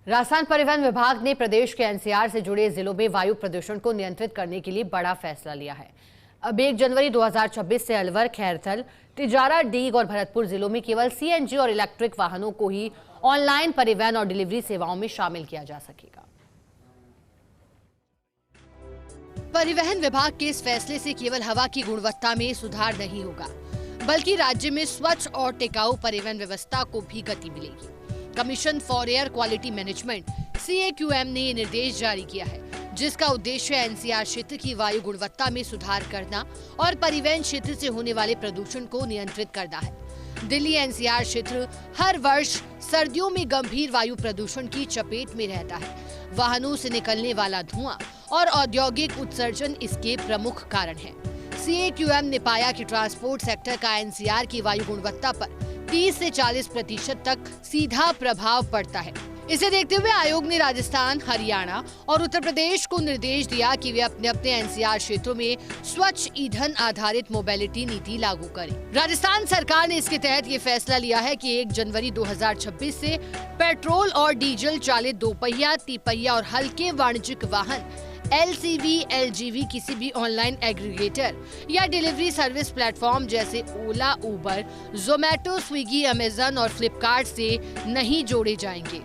राजस्थान परिवहन विभाग ने प्रदेश के एनसीआर से जुड़े जिलों में वायु प्रदूषण को नियंत्रित करने के लिए बड़ा फैसला लिया है। अब 1 जनवरी 2026 से अलवर, खैरथल, तिजारा, डीग और भरतपुर जिलों में केवल सीएनजी और इलेक्ट्रिक वाहनों को ही ऑनलाइन परिवहन और डिलीवरी सेवाओं में शामिल किया जा सकेगा। परिवहन विभाग के इस फैसले से केवल हवा की गुणवत्ता में सुधार नहीं होगा, बल्कि राज्य में स्वच्छ और टिकाऊ परिवहन व्यवस्था को भी गति मिलेगी। Commission for air quality management CAQM ने ये निर्देश जारी किया है, जिसका उद्देश्य एनसीआर क्षेत्र की वायु गुणवत्ता में सुधार करना और परिवहन क्षेत्र से होने वाले प्रदूषण को नियंत्रित करना है। दिल्ली एनसीआर क्षेत्र हर वर्ष सर्दियों में गंभीर वायु प्रदूषण की चपेट में रहता है। वाहनों से निकलने वाला धुआं और औद्योगिक उत्सर्जन इसके प्रमुख कारण है। CAQM ने पाया कि ट्रांसपोर्ट सेक्टर का एनसीआर की वायु गुणवत्ता पर 30 से 40% तक सीधा प्रभाव पड़ता है। इसे देखते हुए आयोग ने राजस्थान, हरियाणा और उत्तर प्रदेश को निर्देश दिया कि वे अपने अपने एनसीआर क्षेत्रों में स्वच्छ ईंधन आधारित मोबिलिटी नीति लागू करें। राजस्थान सरकार ने इसके तहत ये फैसला लिया है कि 1 जनवरी 2026 से पेट्रोल और डीजल चालित दोपहिया, तिपहिया और हल्के वाणिज्यिक वाहन LCV, LGV किसी भी ऑनलाइन एग्रीगेटर या डिलीवरी सर्विस प्लेटफॉर्म जैसे ओला, उबर, जोमेटो, स्विगी, अमेजन और फ्लिपकार्ट से नहीं जोड़े जाएंगे।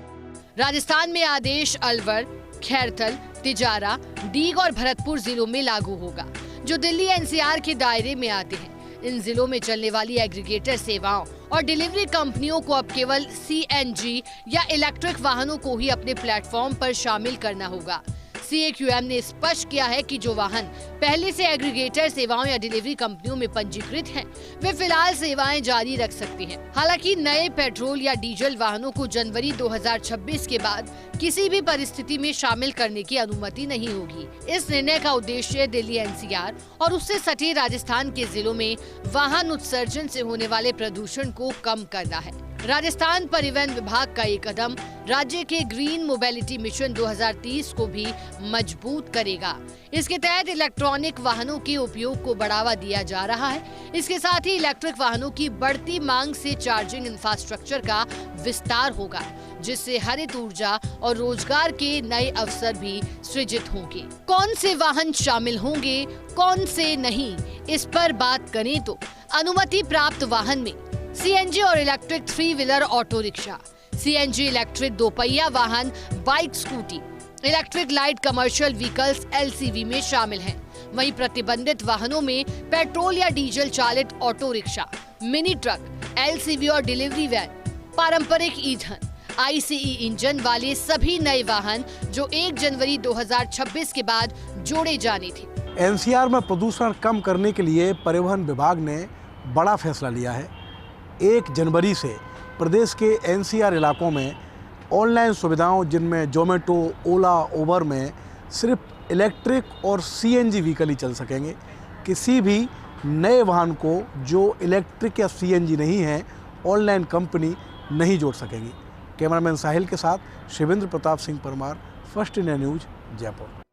राजस्थान में आदेश अलवर, खैरथल, तिजारा, डीग और भरतपुर जिलों में लागू होगा, जो दिल्ली एनसीआर के दायरे में आते हैं। इन जिलों में चलने वाली एग्रीगेटर सेवाओं और डिलीवरी कंपनियों को अब केवल CNG या इलेक्ट्रिक वाहनों को ही अपने प्लेटफॉर्म पर शामिल करना होगा। CAQM ने स्पष्ट किया है कि जो वाहन पहले से एग्रीगेटर सेवाओं या डिलीवरी कंपनियों में पंजीकृत हैं, वे फिलहाल सेवाएं जारी रख सकते हैं। हालांकि नए पेट्रोल या डीजल वाहनों को जनवरी 2026 के बाद किसी भी परिस्थिति में शामिल करने की अनुमति नहीं होगी। इस निर्णय का उद्देश्य दिल्ली एनसीआर और उससे सटे राजस्थान के जिलों में वाहन उत्सर्जन से होने वाले प्रदूषण को कम करना है। राजस्थान परिवहन विभाग का ये कदम राज्य के ग्रीन मोबिलिटी मिशन 2030 को भी मजबूत करेगा। इसके तहत इलेक्ट्रॉनिक वाहनों के उपयोग को बढ़ावा दिया जा रहा है। इसके साथ ही इलेक्ट्रिक वाहनों की बढ़ती मांग से चार्जिंग इंफ्रास्ट्रक्चर का विस्तार होगा, जिससे हरित ऊर्जा और रोजगार के नए अवसर भी सृजित होंगे। कौन से वाहन शामिल होंगे, कौन से नहीं, इस पर बात करें तो अनुमति प्राप्त वाहन में CNG और electric 3 wheeler auto rickshaw, CNG electric दोपहिया वाहन, bike, scooty, electric light commercial vehicles LCV में शामिल हैं। वहीं प्रतिबंधित वाहनों में पेट्रोल या डीजल चालित auto rickshaw, mini truck, LCV और डिलीवरी वैन, पारंपरिक ईंधन ICE इंजन वाले सभी नए वाहन जो 1 जनवरी 2026 के बाद जोड़े जाने थे। एनसीआर में प्रदूषण कम करने के लिए परिवहन विभाग ने बड़ा फैसला लिया है। 1 जनवरी से प्रदेश के एनसीआर इलाकों में ऑनलाइन सुविधाओं, जिनमें जोमेटो, ओला, उबर में सिर्फ इलेक्ट्रिक और CNG व्हीकल ही चल सकेंगे। किसी भी नए वाहन को जो इलेक्ट्रिक या CNG नहीं है, ऑनलाइन कंपनी नहीं जोड़ सकेगी। कैमरामैन साहिल के साथ Shivendra Pratap Singh Parmar, first India news, Jaipur.